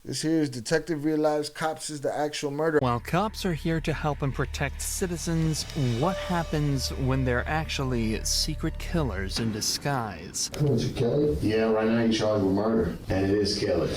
This here is detective realized cops is the actual murderer. While cops are here to help and protect citizens, what happens when they're actually secret killers in disguise? Was it Kelly? Yeah, right now you're charged with murder, and it is Kelly.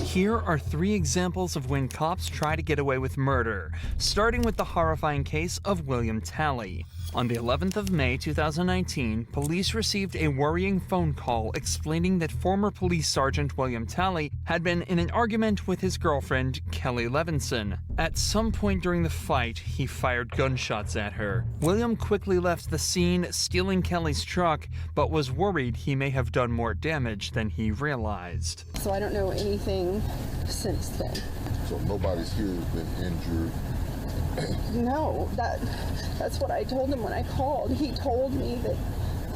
Here are 3 examples of when cops try to get away with murder, starting with the horrifying case of William Talley. On the 11th of May 2019, police received a worrying phone call explaining that former police sergeant William Talley had been in an argument with his girlfriend, Kelly Levinson. At some point during the fight, he fired gunshots at her. William quickly left the scene, stealing Kelly's truck, but was worried he may have done more damage than he realized. So I don't know anything since then. So nobody's here has been injured? No, that's what I told him when I called. He told me that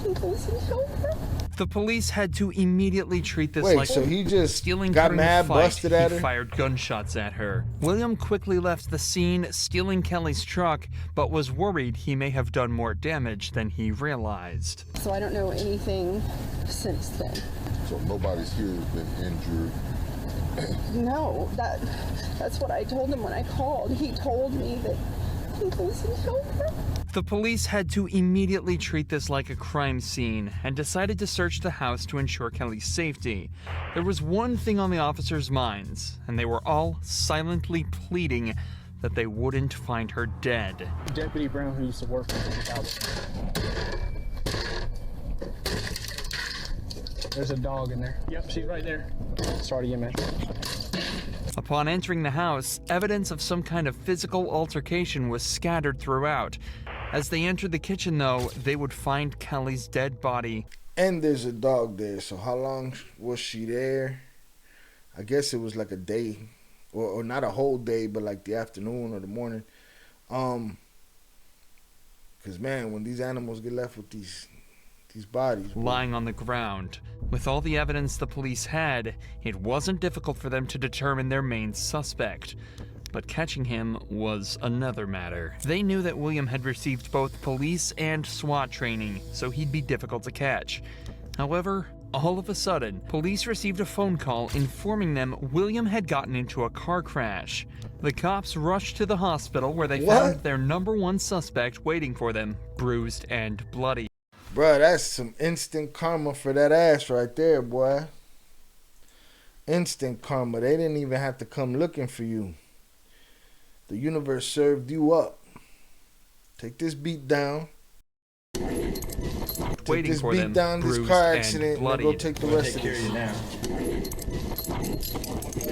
he was in helper. The police had to immediately treat this like so he just stealing. got During mad, the fight, busted at he her? fired gunshots at her. William quickly left the scene, stealing Kelly's truck, but was worried he may have done more damage than he realized. So I don't know anything since then. So nobody's here has been injured? No, that's what I told him when I called. He told me that he was in helper. The police had to immediately treat this like a crime scene and decided to search the house to ensure Kelly's safety. There was one thing on the officers' minds, and they were all silently pleading that they wouldn't find her dead. Deputy Brown, who used to work with the There's a dog in there. Yep, she's right there. Sorry again, man. Upon entering the house, evidence of some kind of physical altercation was scattered throughout. As they entered the kitchen, though, they would find Kelly's dead body. And there's a dog there. So how long was she there? I guess it was like a day, or not a whole day, but like the afternoon or the morning. Because man, when these animals get left with these bodies lying on the ground. With all the evidence the police had, it wasn't difficult for them to determine their main suspect. But catching him was another matter. They knew that William had received both police and SWAT training, so he'd be difficult to catch. However, all of a sudden, police received a phone call informing them William had gotten into a car crash. The cops rushed to the hospital where they found their #1 suspect waiting for them, bruised and bloody. Bruh, that's some instant karma for that ass right there, boy. Instant karma. They didn't even have to come looking for you. The universe served you up. Take this beat down. Take this beat down, this car accident, and go take the rest of this.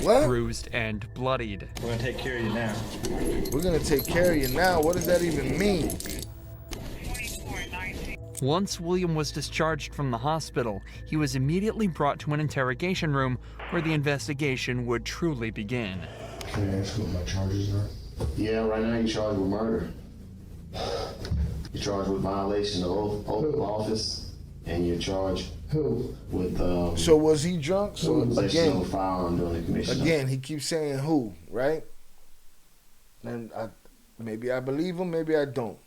What? Bruised and bloodied. We're gonna take care of you now. We're gonna take care of you now. What does that even mean? Once William was discharged from the hospital, he was immediately brought to an interrogation room where the investigation would truly begin. Can I ask what my charges are? Yeah, right now you're charged with murder. You're charged with violation of oath of office, and you're charged with So was he drunk? So possession of a again, firearm during the commission. he keeps saying who, right? And maybe I believe him, maybe I don't.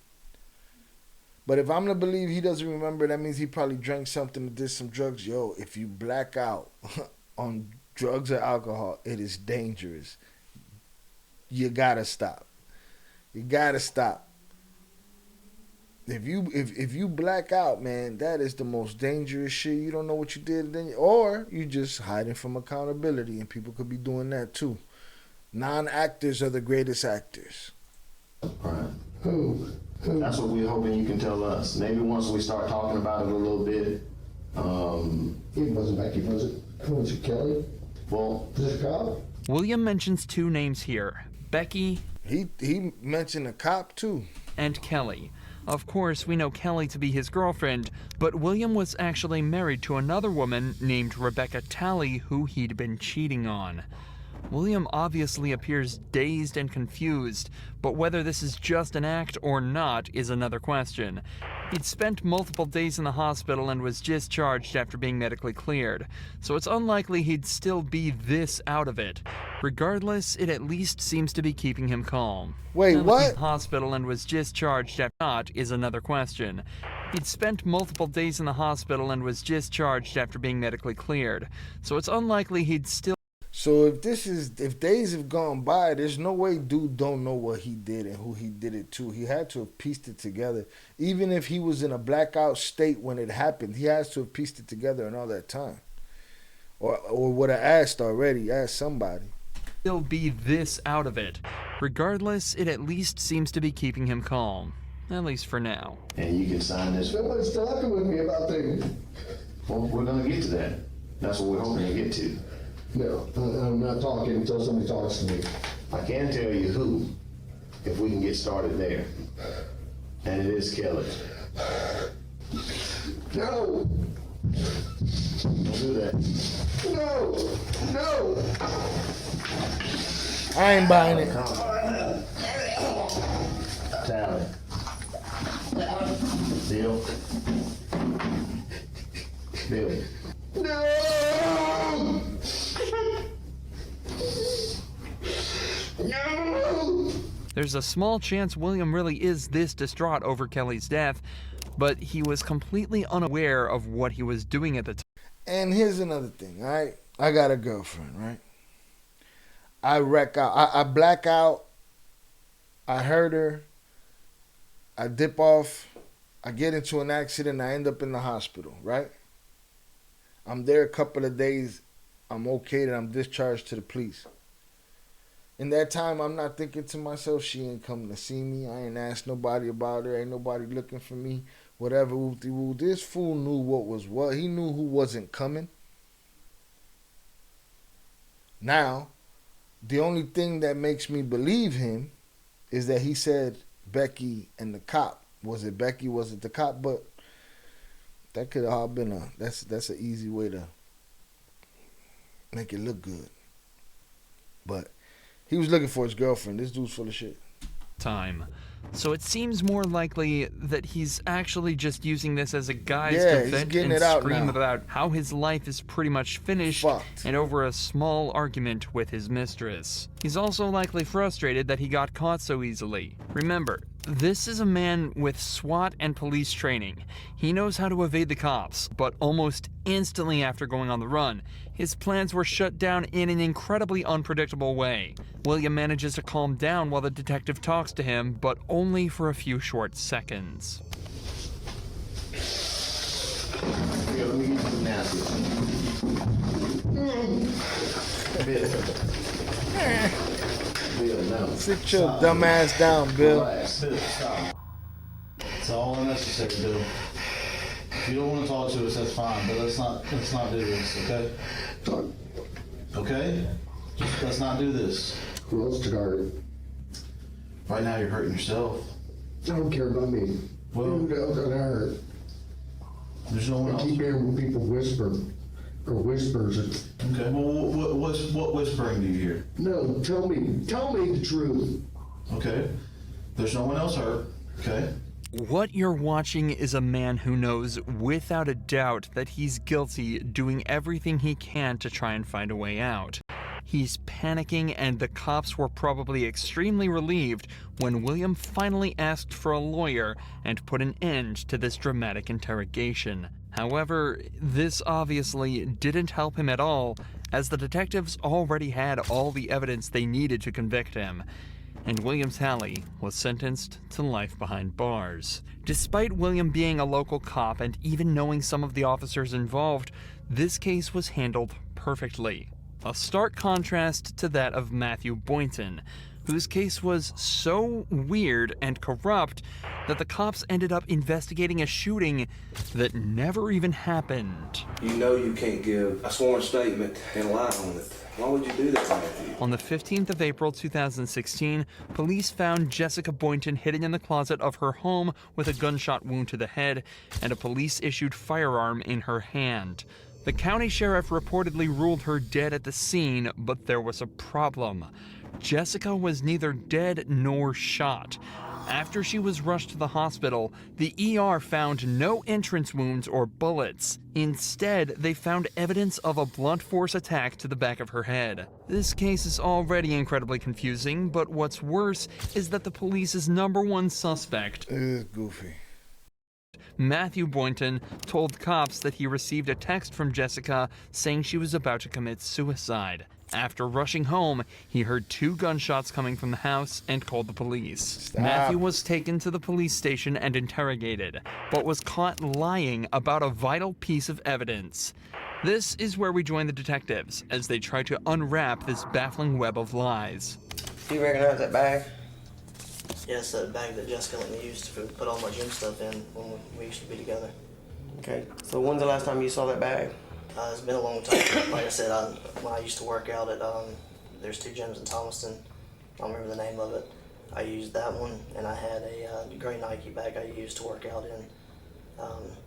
But if I'm to believe he doesn't remember, that means he probably drank something or did some drugs. Yo, if you black out on drugs or alcohol, it is dangerous. You gotta stop. You gotta stop. If you black out, man, that is the most dangerous shit. You don't know what you did, or you just hiding from accountability, and people could be doing that too. Non-actors are the greatest actors. All right. That's what we're hoping you can tell us. Maybe once we start talking about it a little bit. It wasn't Becky, was it? Was it Kelly? Well, Was it a cop? William mentions 2 names here, Becky He mentioned a cop too. and Kelly. Of course, we know Kelly to be his girlfriend, but William was actually married to another woman named Rebecca Talley who he'd been cheating on. William obviously appears dazed and confused, but whether this is just an act or not is another question. He'd spent multiple days in the hospital and was discharged after being medically cleared, so it's unlikely he'd still be this out of it. Regardless, it at least seems to be keeping him calm. Wait, Now that what? he's in the hospital and was discharged after not is another question. He'd spent multiple days in the hospital and was discharged after being medically cleared, so it's unlikely he'd still So if days have gone by, there's no way dude don't know what he did and who he did it to. He had to have pieced it together. Even if he was in a blackout state when it happened, he has to have pieced it together in all that time. Or would have asked somebody. He'll be this out of it. Regardless, it at least seems to be keeping him calm. At least for now. And you can sign this. Nobody's talking with me about things. Well, we're gonna get to that. That's what we're hoping to get to. No, I'm not talking until somebody talks to me. I can tell you who, if we can get started there. And it is Kelly. No, Don't do that. no. I ain't buying it. Tally. Bill. Bill. No! No! There's a small chance William really is this distraught over Kelly's death, but he was completely unaware of what he was doing at the time. And here's another thing, all right? I got a girlfriend, right? I wreck out. I black out. I hurt her. I dip off. I get into an accident. I end up in the hospital, right? I'm there a couple of days. I'm okay, and I'm discharged to the police. In that time, I'm not thinking to myself, she ain't coming to see me. I ain't asked nobody about her. Ain't nobody looking for me. Whatever. Woo-de-woo. This fool knew what was what. He knew who wasn't coming. Now, the only thing that makes me believe him is that he said Becky and the cop. Was it Becky? Was it the cop? But that could have all been that's an easy way to make it look good. But he was looking for his girlfriend. This dude's full of shit. Time. So it seems more likely that he's actually just using this as a guise Yeah, to he's vent getting and it out scream now. about how his life is pretty much finished Fucked. and over a small argument with his mistress. He's also likely frustrated that he got caught so easily. Remember, this is a man with SWAT and police training. He knows how to evade the cops, but almost instantly after going on the run, his plans were shut down in an incredibly unpredictable way. William manages to calm down while the detective talks to him, but only for a few short seconds. Here, let me get you some napkins. Bill, no. Sit your dumb ass down, Bill. Relax. Bill, stop. It's all unnecessary, Bill. If you don't want to talk to us, that's fine, but let's not do this, okay? Okay? Just let's not do this. Who else to guard it? Right now, you're hurting yourself. I don't care about me. Well- Who else got hurt? There's no one I else. keep hearing people whisper. Or whispers. Okay. Well, what whispering do you hear? No, tell me the truth. Okay. There's no one else hurt. Okay. What you're watching is a man who knows without a doubt that he's guilty, doing everything he can to try and find a way out. He's panicking, and the cops were probably extremely relieved when William finally asked for a lawyer and put an end to this dramatic interrogation. However, this obviously didn't help him at all, as the detectives already had all the evidence they needed to convict him, and William Talley was sentenced to life behind bars. Despite William being a local cop and even knowing some of the officers involved, this case was handled perfectly. A stark contrast to that of Matthew Boynton, whose case was so weird and corrupt that the cops ended up investigating a shooting that never even happened. You know you can't give a sworn statement and lie on it. Why would you do that, Matthew? On the 15th of April 2016, police found Jessica Boynton hidden in the closet of her home with a gunshot wound to the head and a police-issued firearm in her hand. The county sheriff reportedly ruled her dead at the scene, but there was a problem. Jessica was neither dead nor shot. After she was rushed to the hospital, the ER found no entrance wounds or bullets. Instead, they found evidence of a blunt force attack to the back of her head. This case is already incredibly confusing, but what's worse is that the police's #1 suspect It is goofy. Matthew Boynton told cops that he received a text from Jessica saying she was about to commit suicide. After rushing home, he heard 2 gunshots coming from the house and called the police. Stop. Matthew was taken to the police station and interrogated, but was caught lying about a vital piece of evidence. This is where we join the detectives as they try to unwrap this baffling web of lies. Do you recognize that bag? Yes, that bag that Jessica let me use to put all my gym stuff in when we used to be together. Okay, so when's the last time you saw that bag? It's been a long time. Like I said, when I used to work out at, there's 2 gyms in Thomaston. I don't remember the name of it. I used that one, and I had a gray Nike bag I used to work out in.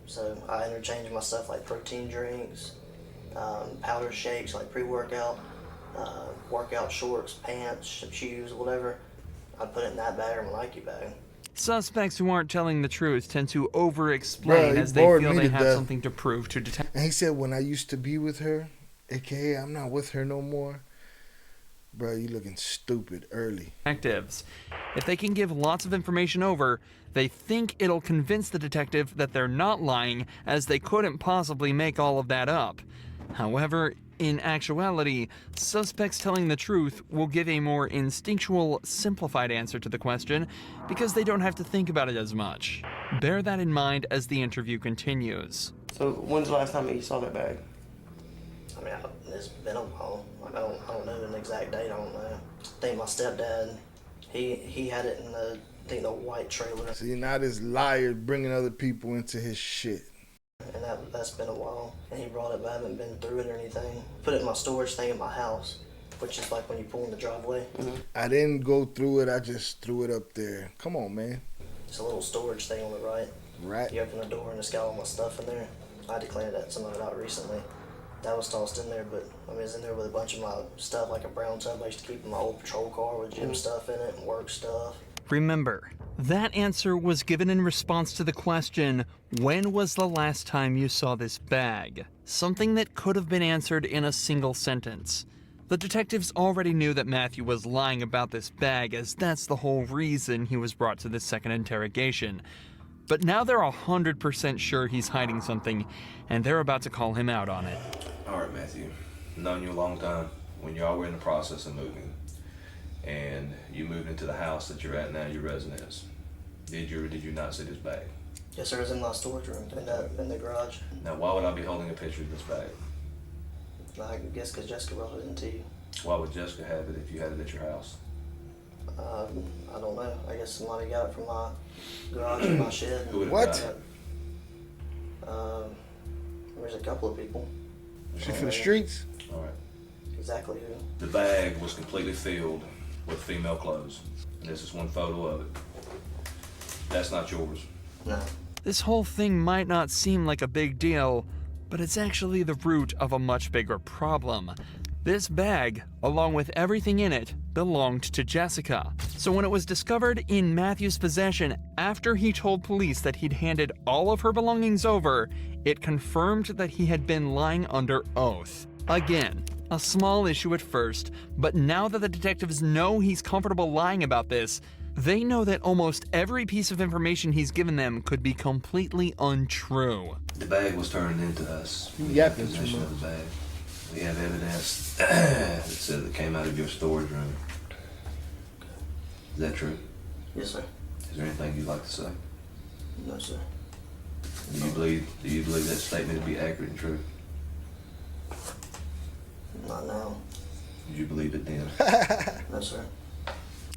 So I interchanged my stuff like protein drinks, powder shakes like pre-workout, workout shorts, pants, shoes, whatever. I put it in that bag or my Nike bag. Suspects who aren't telling the truth tend to over-explain as they feel they have something to prove to detectives. And he said, when I used to be with her, aka I'm not with her no more. Bro, you looking stupid early. Detectives. If they can give lots of information over, they think it'll convince the detective that they're not lying, as they couldn't possibly make all of that up. However, in actuality, suspects telling the truth will give a more instinctual, simplified answer to the question because they don't have to think about it as much. Bear that in mind as the interview continues. So when's the last time you saw that bag? I mean, it's been a while. Like, I don't know an exact date. I don't know. I think my stepdad, he had it in the white trailer. See, now this liar bringing other people into his shit. And that's been a while. And he brought it, but I haven't been through it or anything. Put it in my storage thing in my house, which is like when you pull in the driveway. Mm-hmm. I didn't go through it. I just threw it up there. Come on, man. It's a little storage thing on the right. Right. You open the door and it's got all my stuff in there. I had to clean some of it out recently. That was tossed in there, but I mean, it's in there with a bunch of my stuff, like a brown tub I used to keep in my old patrol car with gym stuff in it and work stuff. Remember, that answer was given in response to the question, when was the last time you saw this bag? Something that could have been answered in a single sentence. The detectives already knew that Matthew was lying about this bag, as that's the whole reason he was brought to this second interrogation. But now they're 100% sure he's hiding something, and they're about to call him out on it. All right, Matthew. I've known you a long time. When y'all were in the process of moving, and you moved into the house that you're at now, your residence, did you or did you not see this bag? Yes, sir. It's in my storage room in the garage. Now, why would I be holding a picture of this bag? I guess because Jessica brought it into you. Why would Jessica have it if you had it at your house? I don't know. I guess somebody got it from my garage or my shed. Who would have What? got it? There's a couple of people. She for the streets? All right. Exactly who. The bag was completely filled with female clothes. And this is one photo of it. That's not yours. No. This whole thing might not seem like a big deal, but it's actually the root of a much bigger problem. This bag, along with everything in it, belonged to Jessica. So when it was discovered in Matthew's possession after he told police that he'd handed all of her belongings over, it confirmed that he had been lying under oath. Again, a small issue at first, but now that the detectives know he's comfortable lying about this, they know that almost every piece of information he's given them could be completely untrue. The bag was turned into us. You got this, Possession of the bag. We have evidence that says it came out of your storage room. Is that true? Yes, sir. Is there anything you'd like to say? No, sir. Do you believe that statement to be accurate and true? Not now. Did you believe it then? No, sir.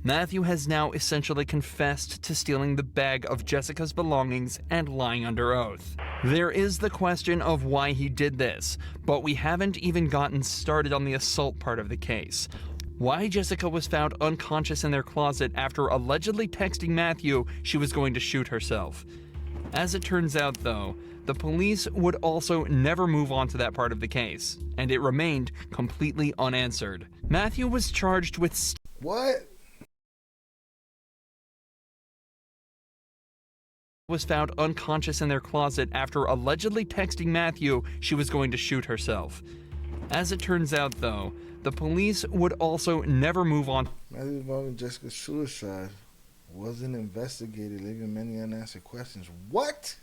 Matthew has now essentially confessed to stealing the bag of Jessica's belongings and lying under oath. There is the question of why he did this, but we haven't even gotten started on the assault part of the case. Why Jessica was found unconscious in their closet after allegedly texting Matthew she was going to shoot herself. As it turns out, though, the police would also never move on to that part of the case, and it remained completely unanswered. Matthew was charged with What? was found unconscious in their closet after allegedly texting Matthew she was going to shoot herself. As it turns out, though, the police would also never move on. Matthew involving Jessica's suicide wasn't investigated, leaving many unanswered questions. What?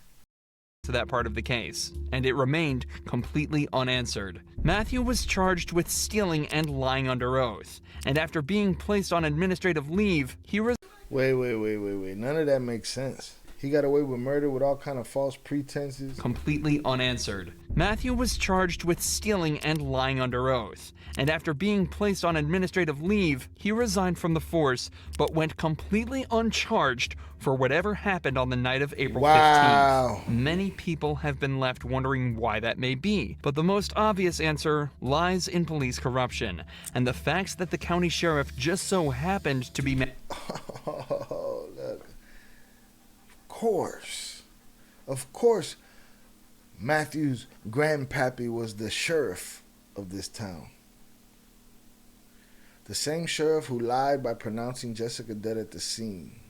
to that part of the case, and it remained completely unanswered. Matthew was charged with stealing and lying under oath, and after being placed on administrative leave, he Wait. None of that makes sense. He got away with murder with all kind of false pretenses. Completely unanswered. Matthew was charged with stealing and lying under oath, and after being placed on administrative leave, he resigned from the force, but went completely uncharged for whatever happened on the night of April 15th. Many people have been left wondering why that may be, but the most obvious answer lies in police corruption, and the facts that the county sheriff just so happened to be Oh, look. Of course, Matthew's grandpappy was the sheriff of this town. The same sheriff who lied by pronouncing Jessica dead at the scene.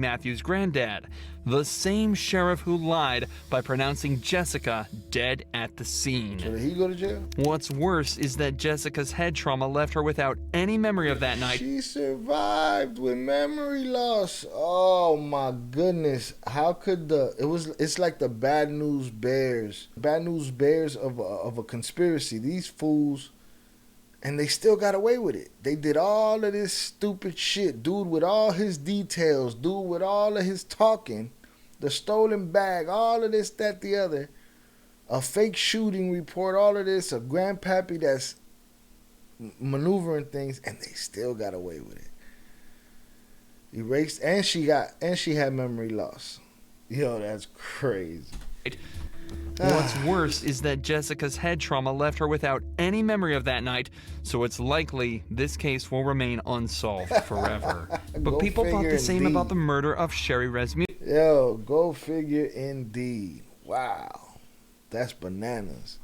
Matthew's granddad, the same sheriff who lied by pronouncing Jessica dead at the scene. So did he go to jail? What's worse is that Jessica's head trauma left her without any memory of that night. She survived with memory loss. Oh my goodness. How could it's like the bad news bears. Bad news bears of a conspiracy. These fools, and they still got away with it. They did all of this stupid shit. Dude with all his details. Dude with all of his talking. The stolen bag. All of this, that, the other. A fake shooting report. All of this. A grandpappy that's maneuvering things. And they still got away with it. Erased. And she had memory loss. Yo, that's crazy. What's worse is that Jessica's head trauma left her without any memory of that night, so it's likely this case will remain unsolved forever. But people thought the same about the murder of Sherry Rasmussen. Yo, go figure indeed. Wow. That's bananas.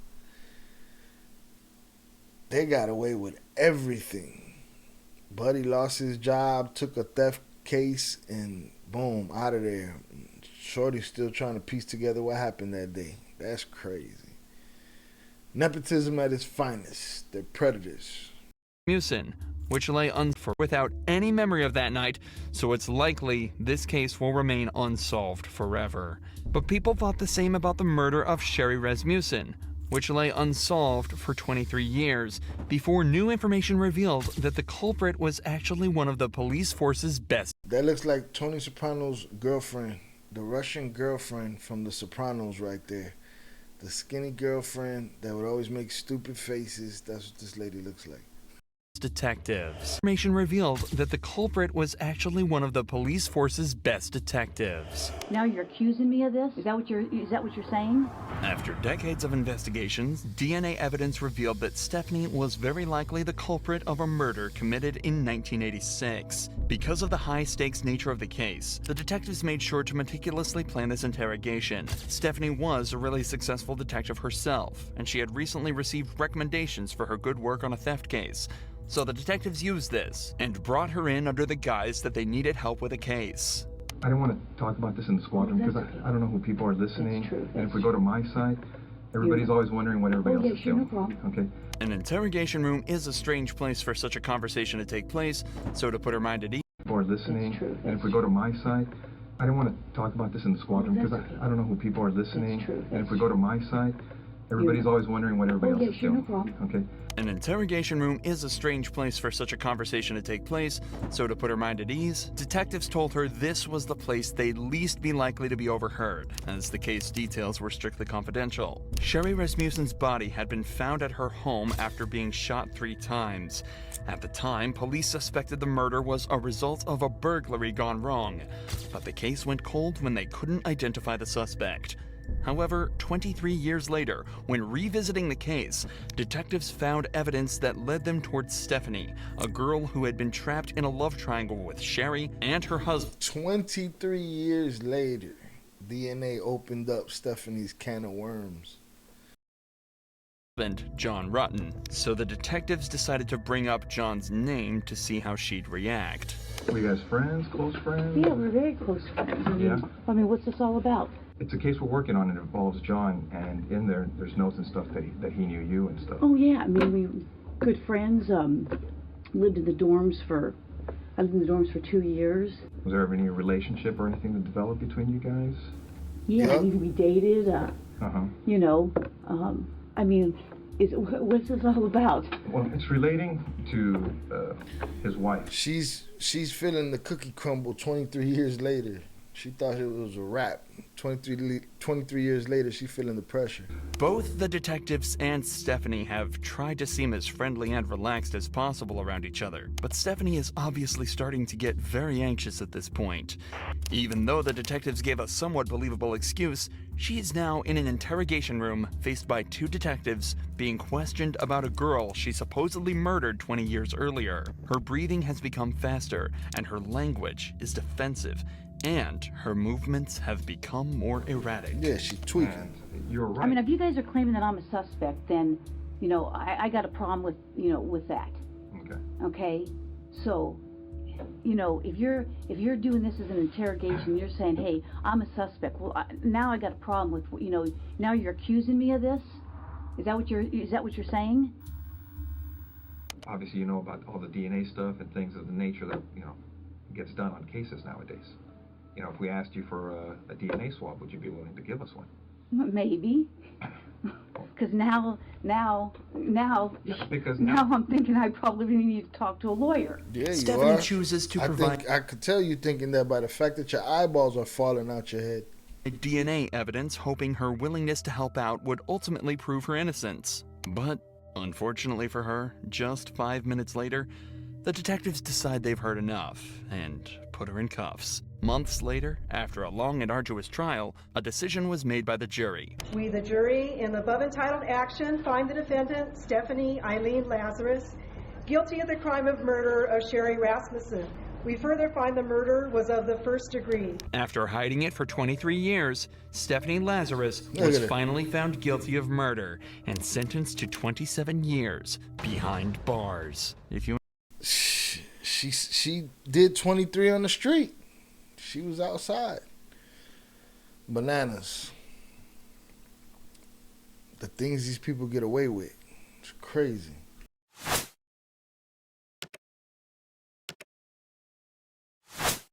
They got away with everything. Buddy lost his job, took a theft case, and boom, out of there. Shorty's still trying to piece together what happened that day. That's crazy. Nepotism at its finest. They're predators. Which lay without any memory of that night, so it's likely this case will remain unsolved forever. But people thought the same about the murder of Sherry Rasmussen, which lay unsolved for 23 years, before new information revealed that the culprit was actually one of the police force's best. That looks like Tony Soprano's girlfriend. The Russian girlfriend from The Sopranos right there. The skinny girlfriend that would always make stupid faces. That's what this lady looks like. Detectives. Information revealed that the culprit was actually one of the police force's best detectives. Now you're accusing me of this? Is that what you're saying? After decades of investigations, DNA evidence revealed that Stephanie was very likely the culprit of a murder committed in 1986. Because of the high-stakes nature of the case, the detectives made sure to meticulously plan this interrogation. Stephanie was a really successful detective herself, and she had recently received recommendations for her good work on a theft case. So the detectives used this and brought her in under the guise that they needed help with a case. I don't want to talk about this in the squadron because I don't know who people are listening. And if we go to my side, everybody's always wondering what everybody else is doing. Okay? An interrogation room is a strange place for such a conversation to take place, so to put her mind at ease. People are listening. And if we go to my side, I don't want to talk about this in the squadron because I don't know who people are listening. And if we go to my side, everybody's always wondering what everybody else is doing. Okay? An interrogation room is a strange place for such a conversation to take place, so to put her mind at ease, detectives told her this was the place they'd least be likely to be overheard, as the case details were strictly confidential. Sherry Rasmussen's body had been found at her home after being shot 3 times. At the time, police suspected the murder was a result of a burglary gone wrong, but the case went cold when they couldn't identify the suspect. However, 23 years later, when revisiting the case, detectives found evidence that led them towards Stephanie, a girl who had been trapped in a love triangle with Sherry and her husband. 23 years later, DNA opened up Stephanie's can of worms. John Rutten, so the detectives decided to bring up John's name to see how she'd react. Were you guys friends, close friends? Yeah, we're very close friends. I mean, what's this all about? It's a case we're working on. It involves John, and in there's notes and stuff that he knew you and stuff. Oh yeah, I mean, we were good friends. Lived in the dorms for 2 years. Was there ever any relationship or anything that developed between you guys? Yeah, Yep. we dated. You know, I mean, what's this all about? Well, it's relating to his wife. She's feeling the cookie crumble 23 years later. She thought it was a wrap. 23 years later, she's feeling the pressure. Both the detectives and Stephanie have tried to seem as friendly and relaxed as possible around each other, but Stephanie is obviously starting to get very anxious at this point. Even though the detectives gave a somewhat believable excuse, she is now in an interrogation room faced by 2 detectives being questioned about a girl she supposedly murdered 20 years earlier. Her breathing has become faster, and her language is defensive. And her movements have become more erratic. Yeah, she's tweaking. You're right. I mean, if you guys are claiming that I'm a suspect, then, you know, I got a problem with, you know, with that. Okay. Okay? So, you know, if you're doing this as an interrogation, you're saying, hey, I'm a suspect. Well, now I got a problem with, you know, now you're accusing me of this? Is that what you're saying? Obviously, you know about all the DNA stuff and things of the nature that, you know, gets done on cases nowadays. You know, if we asked you for a DNA swab, would you be willing to give us one? Maybe. Because now because now I'm thinking I probably need to talk to a lawyer. Yeah, you Stephanie are. chooses to I provide think I could tell you thinking that by the fact that your eyeballs are falling out your head. DNA evidence, hoping her willingness to help out would ultimately prove her innocence. But unfortunately for her, just 5 minutes later, the detectives decide they've heard enough and put her in cuffs. Months later, after a long and arduous trial, a decision was made by the jury. We, the jury, in the above entitled action, find the defendant, Stephanie Eileen Lazarus, guilty of the crime of murder of Sherry Rasmussen. We further find the murder was of the first degree. After hiding it for 23 years, Stephanie Lazarus was finally found guilty of murder and sentenced to 27 years behind bars. If you She did 23 on the street. She was outside. Bananas. The things these people get away with. It's crazy.